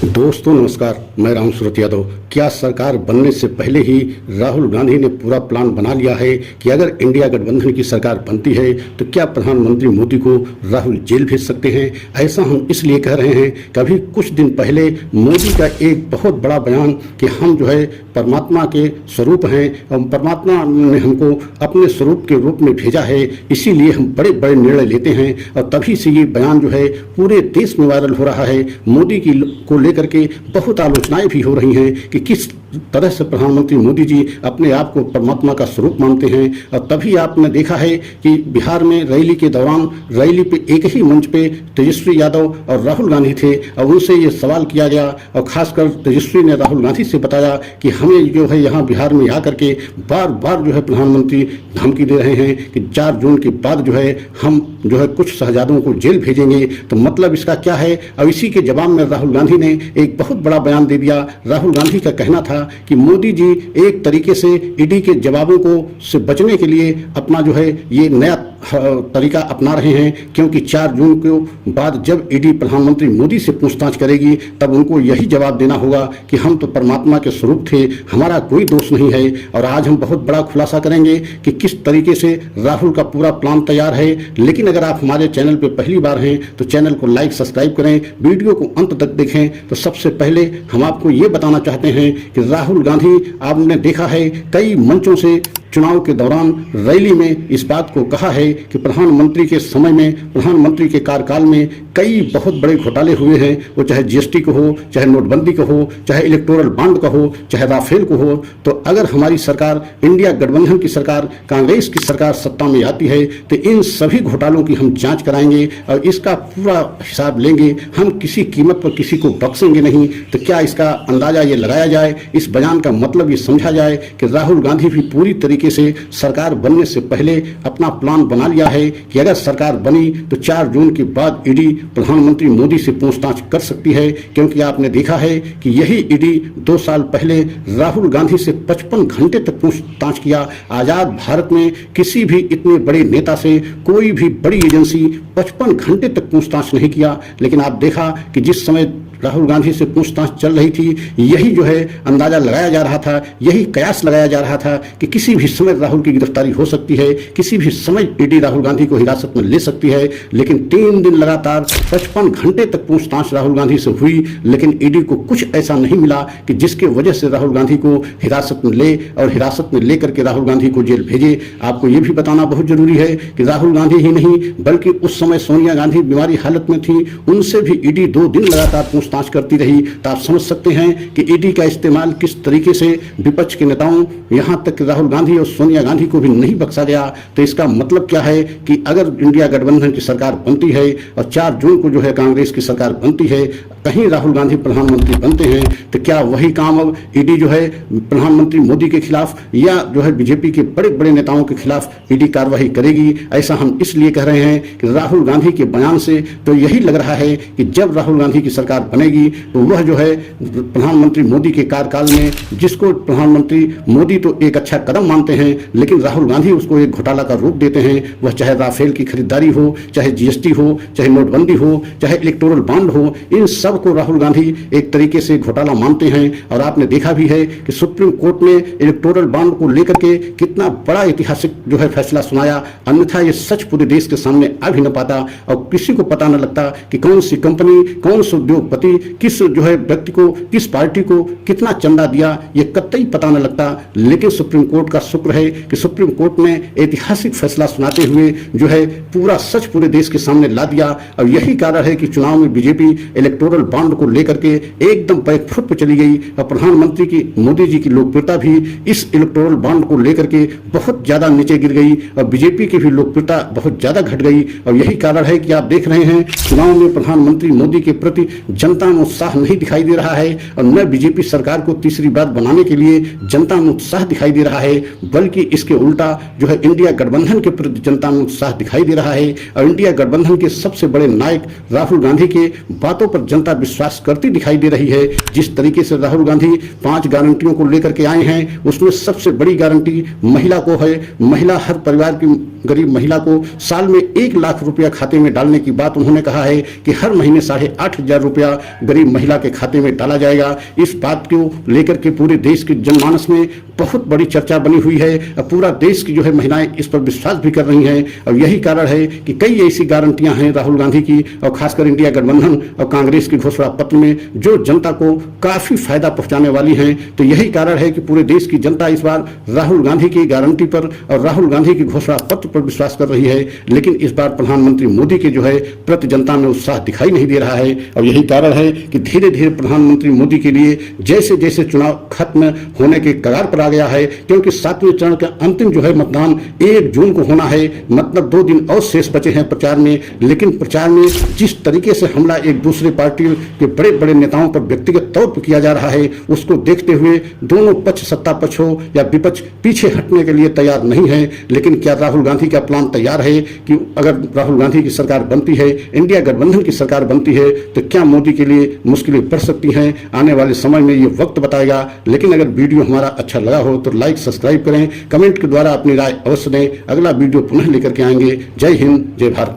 दोस्तों नमस्कार, मैं राम सूरत यादव। क्या सरकार बनने से पहले ही राहुल गांधी ने पूरा प्लान बना लिया है कि अगर इंडिया गठबंधन की सरकार बनती है तो क्या प्रधानमंत्री मोदी को राहुल जेल भेज सकते हैं? ऐसा हम इसलिए कह रहे हैं कि अभी कुछ दिन पहले मोदी का एक बहुत बड़ा बयान कि हम जो है परमात्मा के स्वरूप हैं और परमात्मा ने हमको अपने स्वरूप के रूप में भेजा है, इसीलिए हम बड़े बड़े निर्णय लेते हैं। और तभी से ये बयान जो है पूरे देश में वायरल हो रहा है। मोदी की को लेकर के बहुत आलोचनाएं भी हो रही हैं कि किस तरह से प्रधानमंत्री मोदी जी अपने आप को परमात्मा का स्वरूप मानते हैं। और तभी आपने देखा है कि बिहार में रैली के दौरान रैली पे एक ही मंच पे तेजस्वी यादव और राहुल गांधी थे और उनसे ये सवाल किया गया और खासकर तेजस्वी ने राहुल गांधी से बताया कि हमें जो है यहाँ बिहार में आकर के बार बार जो है प्रधानमंत्री धमकी दे रहे हैं कि 4 जून के बाद जो है हम जो है कुछ शहजादों को जेल भेजेंगे। तो मतलब इसका क्या है? और इसी के जवाब में राहुल गांधी ने एक बहुत बड़ा बयान दे दिया। राहुल गांधी का कहना था कि मोदी जी एक तरीके से ईडी के जवाबों को से बचने के लिए अपना जो है ये नया तरीका अपना रहे हैं, क्योंकि 4 जून के बाद जब ईडी प्रधानमंत्री मोदी से पूछताछ करेगी तब उनको यही जवाब देना होगा कि हम तो परमात्मा के स्वरूप थे, हमारा कोई दोष नहीं है। और आज हम बहुत बड़ा खुलासा करेंगे कि किस तरीके से राहुल का पूरा प्लान तैयार है। लेकिन अगर आप हमारे चैनल पर पहली बार हैं तो चैनल को लाइक सब्सक्राइब करें, वीडियो को अंत तक देखें। तो सबसे पहले हम आपको ये बताना चाहते हैं कि राहुल गांधी आपने देखा है कई मंचों से चुनाव के दौरान रैली में इस बात को कहा है कि प्रधानमंत्री के समय में, प्रधानमंत्री के कार्यकाल में कई बहुत बड़े घोटाले हुए हैं, वो चाहे जीएसटी को हो, चाहे नोटबंदी को हो, चाहे इलेक्टोरल बॉन्ड का हो, चाहे राफेल को हो। तो अगर हमारी सरकार, इंडिया गठबंधन की सरकार, कांग्रेस की सरकार सत्ता में आती है तो इन सभी घोटालों की हम जांच कराएंगे और इसका पूरा हिसाब लेंगे। हम किसी कीमत पर किसी को बख्शेंगे नहीं। तो क्या इसका अंदाजा ये लगाया जाए, इस बयान का मतलब ये समझा जाए कि राहुल गांधी भी पूरी तरीके से सरकार बनने से पहले अपना प्लान बना लिया है कि अगर सरकार बनी तो 4 जून के बाद ईडी प्रधानमंत्री मोदी से पूछताछ कर सकती है। क्योंकि आपने देखा है कि यही ईडी 2 साल पहले राहुल गांधी से 55 घंटे तक पूछताछ किया। आजाद भारत में किसी भी इतने बड़े नेता से कोई भी बड़ी एजेंसी 55 घंटे तक पूछताछ नहीं किया। लेकिन आप देखा कि जिस समय राहुल गांधी से पूछताछ चल रही थी, यही जो है अंदाजा लगाया जा रहा था, यही कयास लगाया जा रहा था कि किसी भी समय राहुल की गिरफ्तारी हो सकती है, किसी भी समय ईडी राहुल गांधी को हिरासत में ले सकती है। लेकिन 3 दिन लगातार 55 घंटे तक पूछताछ राहुल गांधी से हुई, लेकिन ईडी को कुछ ऐसा नहीं मिला कि जिसके वजह से राहुल गांधी को हिरासत में ले और हिरासत में लेकर के राहुल गांधी को जेल भेजे। आपको ये भी बताना बहुत जरूरी है कि राहुल गांधी ही नहीं बल्कि उस समय सोनिया गांधी बीमारी हालत में थी, उनसे भी ईडी 2 दिन लगातार पूछताछ करती रही। तो आप समझ सकते हैं कि ईडी का इस्तेमाल किस तरीके से विपक्ष के नेताओं, यहां तक कि राहुल गांधी और सोनिया गांधी को भी नहीं बख्शा गया। तो इसका मतलब क्या है कि अगर इंडिया गठबंधन की सरकार बनती है और 4 जून को जो है कांग्रेस की सरकार बनती है, कहीं राहुल गांधी प्रधानमंत्री बनते हैं, तो क्या वही काम अब ईडी जो है प्रधानमंत्री मोदी के खिलाफ या जो है बीजेपी के बड़े बड़े नेताओं के खिलाफ ईडी कार्रवाई करेगी? ऐसा हम इसलिए कह रहे हैं कि राहुल गांधी के बयान से तो यही लग रहा है कि जब राहुल गांधी की सरकार बनेगी तो वह जो है प्रधानमंत्री मोदी के कार्यकाल में, जिसको प्रधानमंत्री मोदी तो एक अच्छा कदम मानते हैं लेकिन राहुल गांधी उसको एक घोटाला का रूप देते हैं, वह चाहे राफेल की खरीदारी हो, चाहे जीएसटी हो, चाहे नोटबंदी हो, चाहे इलेक्टोरल बॉन्ड हो, इन सब को राहुल गांधी एक तरीके से घोटाला मानते हैं। और आपने देखा भी है कि सुप्रीम कोर्ट ने इलेक्टोरल बॉन्ड को लेकर के कितना बड़ा ऐतिहासिक जो है फैसला सुनाया, अन्यथा ये सच पूरे देश के सामने आ भी न पाता और किसी को पता न लगता कि कौन सी कंपनी, कौन सा उद्योगपति, किस जो है व्यक्ति को, किस पार्टी को कितना चंदा दिया, ये कतई पता न लगता। लेकिन सुप्रीम कोर्ट का शुक्र है कि सुप्रीम कोर्ट ने ऐतिहासिक फैसला सुनाते हुए जो है पूरा सच पूरे देश के सामने ला दिया। और यही कारण है कि चुनाव में बीजेपी इलेक्टोरल बॉन्ड को लेकर के एकदम बैकफुट पर चली गई और प्रधानमंत्री की, मोदी जी की लोकप्रियता भी इस इलेक्टोरल बॉन्ड को लेकर के बहुत ज्यादा नीचे गिर गई और बीजेपी की भी लोकप्रियता बहुत ज्यादा घट गई। और यही कारण है कि आप देख रहे हैं चुनाव में प्रधानमंत्री मोदी के प्रति जनता में उत्साह नहीं दिखाई दे रहा है और न बीजेपी सरकार को तीसरी बार बनाने के लिए जनता में उत्साह दिखाई दे रहा है, बल्कि इसके उल्टा जो है इंडिया गठबंधन के प्रति जनता में उत्साह दिखाई दे रहा है। और इंडिया गठबंधन के सबसे बड़े नायक राहुल गांधी के बातों पर जनता विश्वास करती दिखाई दे रही है। जिस तरीके से राहुल गांधी 5 गारंटियों को लेकर के आए हैं, उसमें सबसे बड़ी गारंटी महिला को है। महिला हर परिवार की गरीब महिला को साल में 1 लाख रुपया खाते में डालने की बात उन्होंने कहा है कि हर महीने 8,500 रुपया गरीब महिला के खाते में डाला जाएगा। इस बात को लेकर के पूरे देश के जनमानस में बहुत बड़ी चर्चा बनी हुई है और पूरा देश की जो है महिलाएं इस पर विश्वास भी कर रही हैं और यही कारण है कि कई ऐसी गारंटियां हैं राहुल गांधी की और खासकर इंडिया गठबंधन और कांग्रेस की घोषणा पत्र में जो जनता को काफी फायदा पहुंचाने वाली हैं। तो यही कारण है कि पूरे देश की जनता इस बार राहुल गांधी की गारंटी पर और राहुल गांधी की घोषणा पत्र पर विश्वास कर रही है। लेकिन इस बार प्रधानमंत्री मोदी के जो है प्रति जनता में उत्साह दिखाई नहीं दे रहा है और यही कारण है कि धीरे धीरे प्रधानमंत्री मोदी के लिए जैसे जैसे चुनाव खत्म होने के कगार पर आ गया है, क्योंकि 7वें चरण का अंतिम जो है मतदान 1 जून को होना है, मतलब 2 दिन और शेष बचे हैं प्रचार में। लेकिन प्रचार में जिस तरीके से हमला एक दूसरे पार्टी के बड़े बड़े नेताओं पर व्यक्तिगत तौर पर किया जा रहा है, उसको देखते हुए दोनों पक्ष, सत्ता पक्ष हो या विपक्ष, पीछे हटने के लिए तैयार नहीं है। लेकिन क्या राहुल गांधी का प्लान तैयार है कि अगर राहुल गांधी की सरकार बनती है, इंडिया गठबंधन की सरकार बनती है, तो क्या मोदी के लिए मुश्किलें बढ़ सकती हैं? आने वाले समय में ये वक्त बताएगा। लेकिन अगर वीडियो हमारा अच्छा लगा हो तो लाइक, सब्सक्राइब करें, कमेंट के द्वारा अपनी राय अवश्य दें। अगला वीडियो पुनः लेकर के आएंगे। जय हिंद, जय भारत।